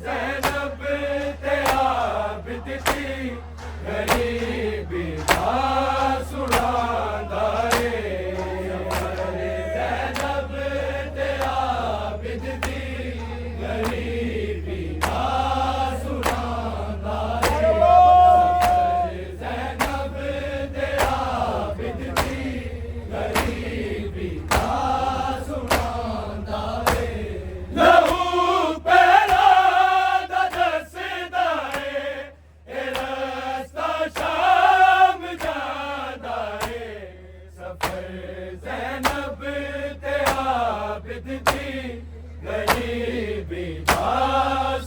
ज़ैनब ते आबिद दी गरीबी दा सुनांदा रे। ज़ैनब ते आबिद दी गरीबी दा सुनांदा रे। ज़ैनब ते आबिद दी गरीबी दा सुनांदा रे। लहू पैरा दा दसदा ए ए रस्ता शाम जांदा ए। सफर ज़ैनब ते आबिद दी गरीबी दा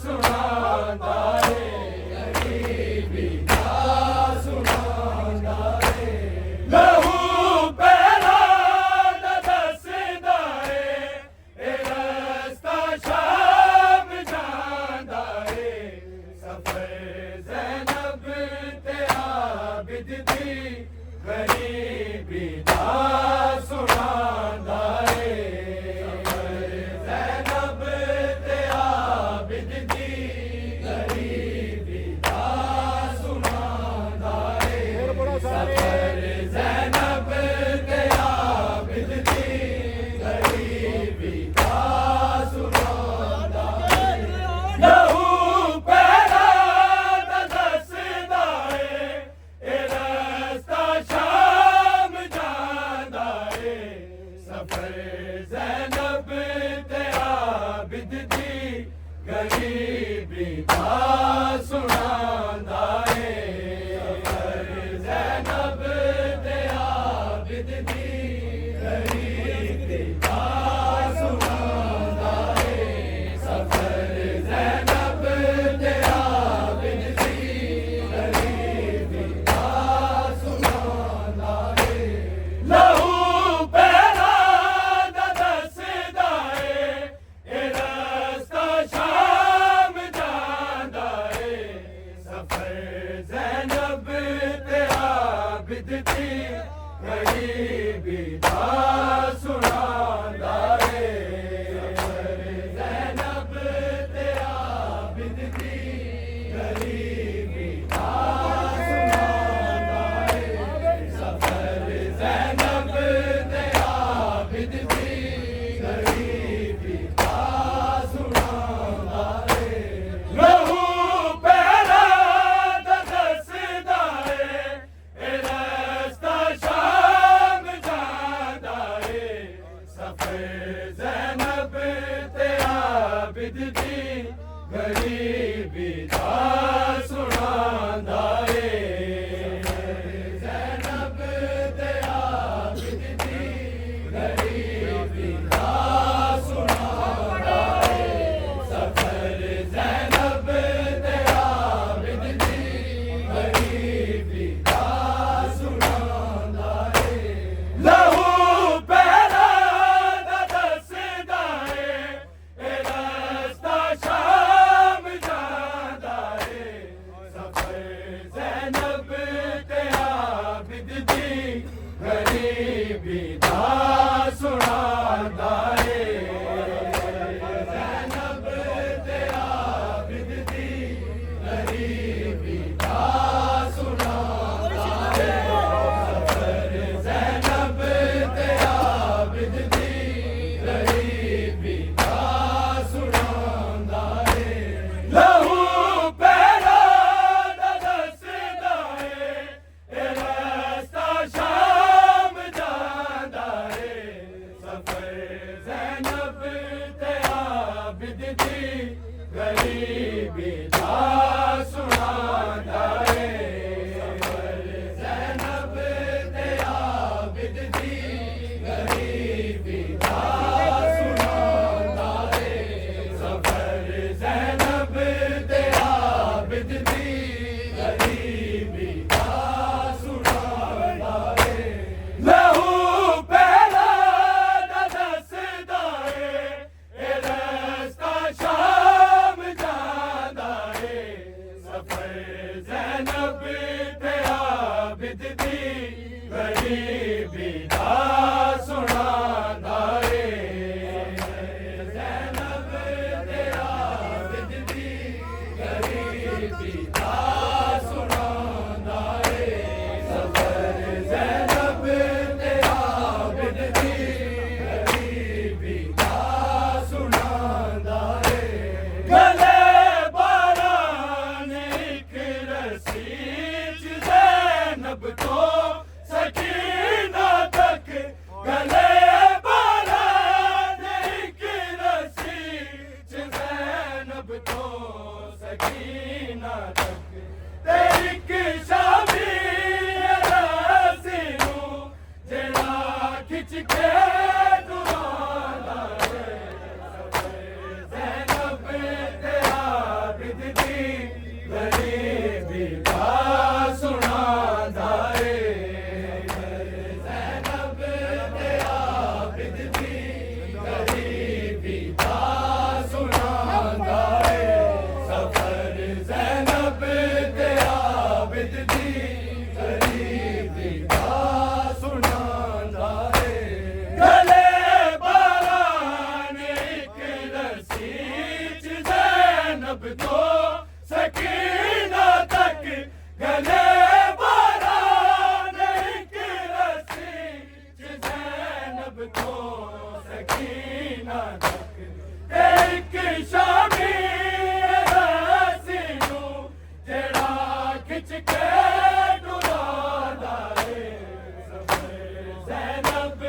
सुनांदा रे। गरीबी दा सुनांदा रे। लहू पैरा दा दसदा ए रस्ता शाम जांदा ए। सफर ज़ैनब ते आबिद दी गरीबी दा सुनांदा रे। सफर ज़ैनब ते आबिद दी गरीबी दा सुनांदा रे। सफर ज़ैनब ते आबिद दी गरीबी दा सुनांदा रे। लहू पैरा दा दसदा ए रस्ता शाम जांदा ए। सफर ज़ैनब ते आबिद दी गरीबी दा सुनांदा ए। सफर ज़ैनब ते आबिद दी गरीबी दा सुनांदा ए। सफर ज़ैनब ते आबिद दी गरीबी दा सुनांदा ए। लहू पैरा दा दसदा ए रस्ता शाम जांदा ए। सफर ज़ैनब ते आबिद दी गरीबी दा सुनांदा ए। सफर ज़ैनब ते आबिद दी गरीबी दा सुनांदा ए। सफर ज़ैनब ते आबिद दी गरीबी दा सुनांदा ए। लहू पैरा दा दसदा ए रस्ता शाम जांदा ए। सफर ज़ैनब ते आबिद दी गरीबी दा सुनांदा ए। ज़ैनब ते आबिद दी गरीबी दा सुनांदा ए। सफर ज़ैनब ते आबिद दी गरीबी दा सुनांदा ए। लहू पैरा दा दसदा ए रस्ता शाम जांदा ए। सफर ज़ैनब ते आबिद दी गरीबी दा सुनांदा ए। ज़ैनब ते आबिद दी गरीबी दा सुनांदा ए। सफर ज़ैनब ते आबिद दी गरीबी दा सुनांदा ए। लहू पैरा दा दसदा ए रस्ता शाम जांदा ए। सफर ज़ैनब ते आबिद दी गरीबी दा सुनांदा ए। सफर ज़ैनब ते आबिद दी गरीबी दा सुनांदा ए। सफर ज़ैनब ते आबिद दी गरीबी दा सुनांदा ए। लहू पैरा दा दसदा ए रस्ता शाम जांदा सकीना तक ते एक शामी रसी नूं जेड़ा खिच के दुआंदा है ज़ैनब ते आबिद दी गरीबी दा सुनांदा है ज़ैनब ते आबिद दी गरीबी दा सुनांदा है सफर ज़ैनब ते आबिद दी गरीबी दा सुनांदा है गले बारान एक रस्सी च ज़ैनब तो सकीना तक गले बारान एक रस्सी च ज़ैनब तो सकीना तक एक शामी रस्सी नूं जेड़ा खिच के डुलांदा है ज़ैनब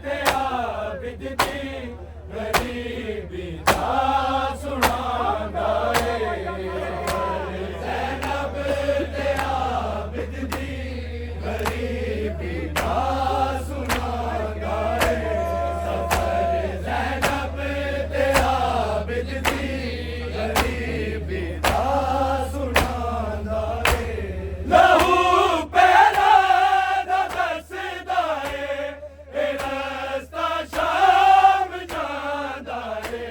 ते आबिद दी गरीबी दा सुनांदा है ज़ैनब ते आबिद दी गरीबी दा सुनांदा है सफर ज़ैनब ते आबिद दी गरीबी दा सुनांदा है लहू पैरा दा दसदा है ए रस्ता शाम जांदा है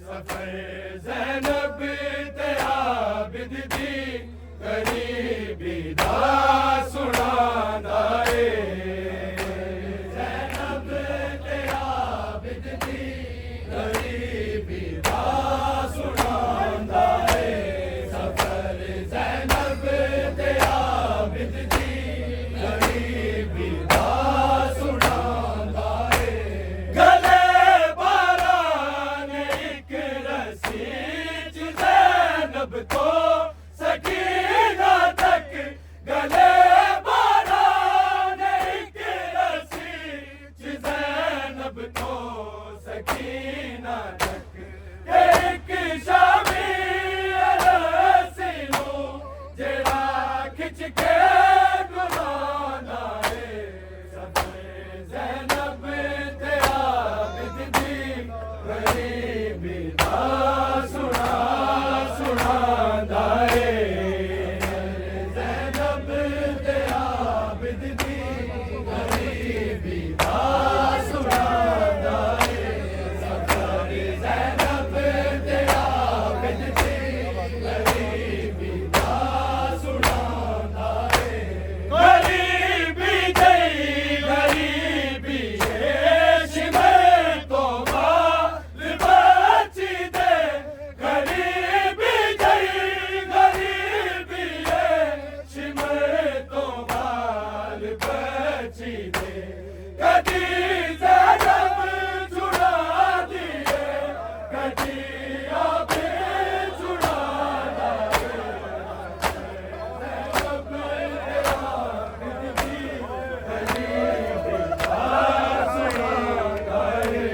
सफर ज़ैनब ते आबिद दी गरीबी दा सुनांदा है ज़ैनब ते आबिद दी गरीबी दा सुनांदा है सफर ज़ैनब ते आबिद दी गरीबी दा सुनांदा है गले बारान एक रस्सी च ज़ैनब तो सकीना तक गले बारान एक रस्सी च ज़ैनब तो सकीना तक एक शामी रस्सी नूं जेड़ा खिच के डुलांदा है सफर ज़ैनब ते आबिद दी गरीबी दा सुनांदा है ज़ैनब ते आबिद दी गरीबी दा सुनांदा है सफर ज़ैनब ते आबिद दी गरीबी दा सुनांदा है गरीबी जई गरीबी है शिमर तो बाल बची दे गरीबी जई गरीबी है शिमर तो बाल बची दे कदी ज़ैनब छुड़ा दिए कदी आपे छुड़ाना है ज़ैनब ते आबिद दी गरीबी दा सुनांदा है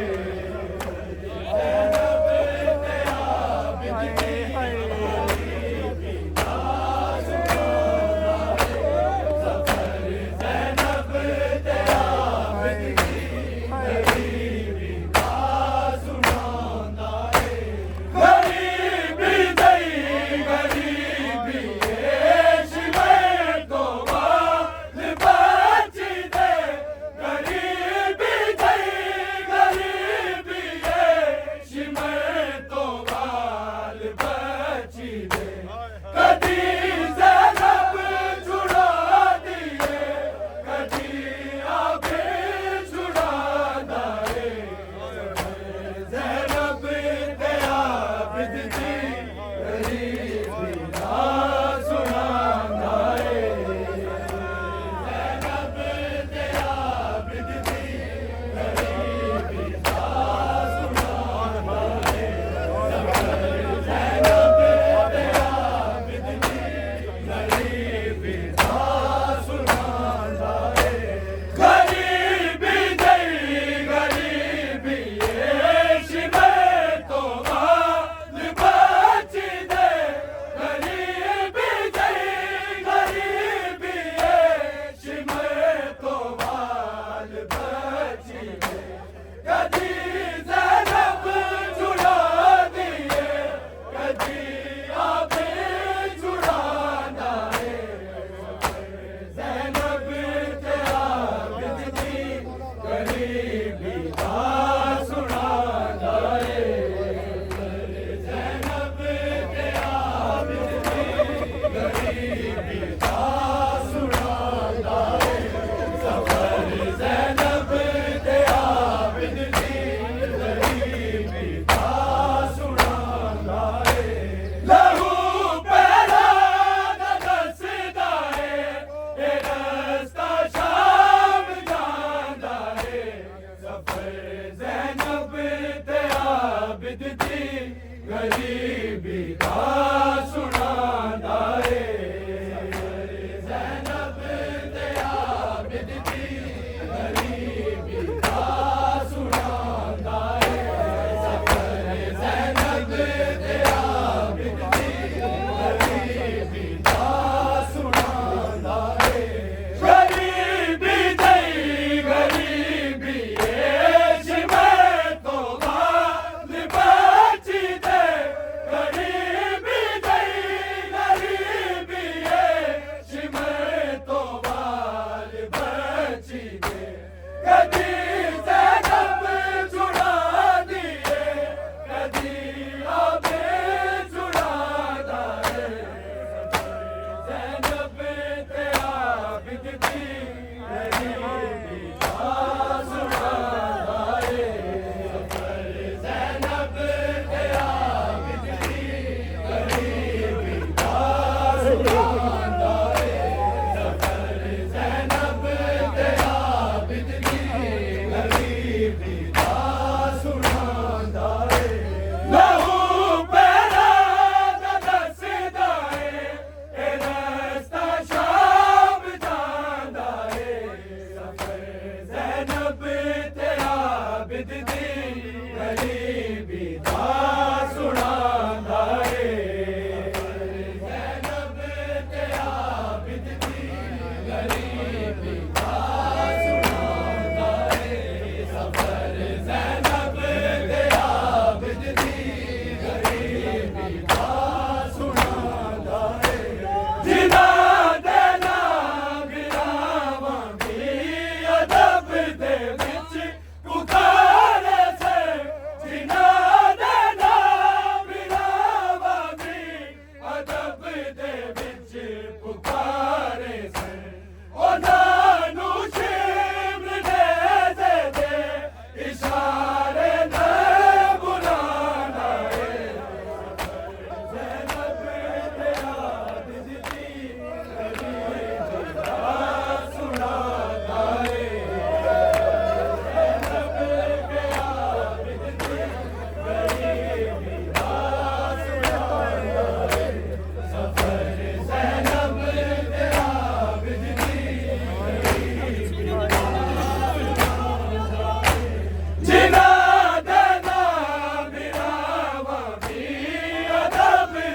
ज़ैनब ते आबिद दी गरीबी दा सुनांदा है सफर ज़ैनब ते आबिद दी गरीबी दा सुनांदा है गरीबी जई गरीबी है शिमर तो बाल बची दे गरीबी जई गरीबी है शिमर तो बाल बची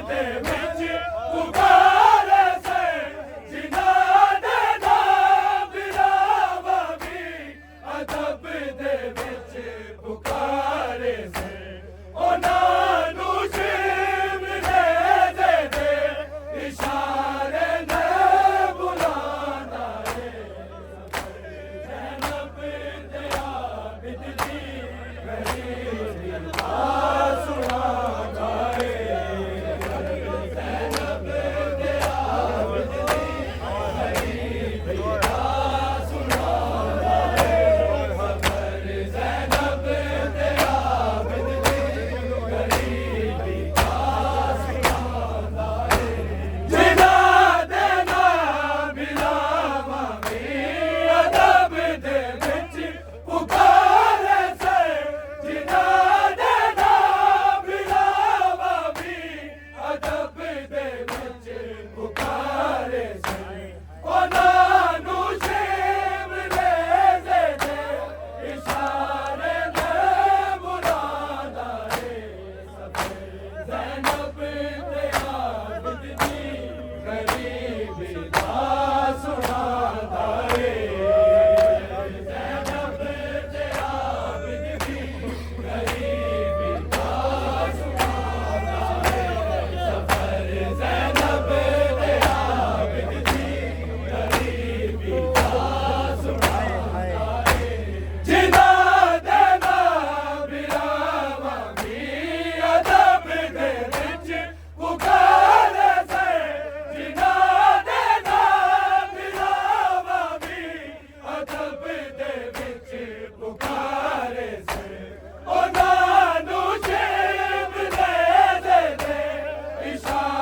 ਦੇ ਵਿੱਚ ਪੁਕਾਰੇ ਸੇ ਜਿਨ੍ਹਾਂ ਦੇ ਨਾਮ ਬਿਲਾਵਾ ਵੀ ਅਦਬ ਦੇ ਵਿੱਚ ਪੁਕਾਰੇ ਸੇ ਉਹਨਾਂ ਨੂੰ ਸ਼ਿਮਲੇ ਦੇ ਇਸ਼ਾਰੇ ਨੇ ਬੁਲਾਣਾ ਏ ਜ਼ੈਨਬ ਤੇ ਆਬਿਦ ਦੀ ਗਰੀਬੀ ਦਾ ਸੁਣਾਦਾ ਏ ਜ਼ੈਨਬ ਤੇ ਆਬਿਦ ਦੀ ਗਰੀਬੀ ਦਾ ਸੁਣਾਦਾ ਏ ਖਬਰ ਜ਼ੈਨਬ ਤੇ ਆਬਿਦ ਦੀ ਗਰੀਬੀ ਦਾ ਸੁਣਾਦਾ ਏ ਜਿਨ੍ਹਾਂ ਦੇ ਨਾਮ ਬਿਲਾਵਾਂ ਵੀ ਅਦਬ ਦੇ ਵਿੱਚ ਪੁਕਾਰੇ ਸੇ ਜਿਨ੍ਹਾਂ ਦੇ ਨਾਮ ਬਿਲਾਵਾਂ ਵੀ ਅਦਬ ਦੇ ਵਿੱਚ ਪੁਕਾਰੇ ਸੇ ਉਹਨਾਂ ਨੂੰ ਸ਼ਿਮਲੇ ਦੇ ਇਸ਼ਾਰੇ ਨੇ ਬੁਲਾਣਾ ਏ ਜ਼ੈਨਬ ਤੇ ਆਬਿਦ ਦੀ ਗਰੀਬੀ ਦਾ ਸੁਣਾਦਾ ਏ ਜ਼ੈਨਬ ਤੇ ਆਬਿਦ ਦੀ ਗਰੀਬੀ ਦਾ ਸੁਣਾਦਾ ਏ ਸਫਰ ਜ਼ੈਨਬ ਤੇ ਆਬਿਦ ਦੀ ਗਰੀਬੀ ਦਾ ਸੁਣਾਦਾ ਏ ਜਿਨ੍ਹਾਂ ਦੇ ਨਾਮ ਬਿਲਾਵਾਂ ਵੀ ਅਦਬ ਦੇ ਵਿੱਚ ਪੁਕਾਰੇ ਸੇ ਜਿਨ੍ਹਾਂ ਦੇ ਨਾਮ ਬਿਲਾਵਾਂ ਵੀ ਅਦਬ ਦੇ ਵਿੱਚ ਪੁਕਾਰੇ ਸੇ ਉਹਨਾਂ ਨੂੰ ਸ਼ਿਮਲੇ ਦੇ ਇਸ਼ਾਰੇ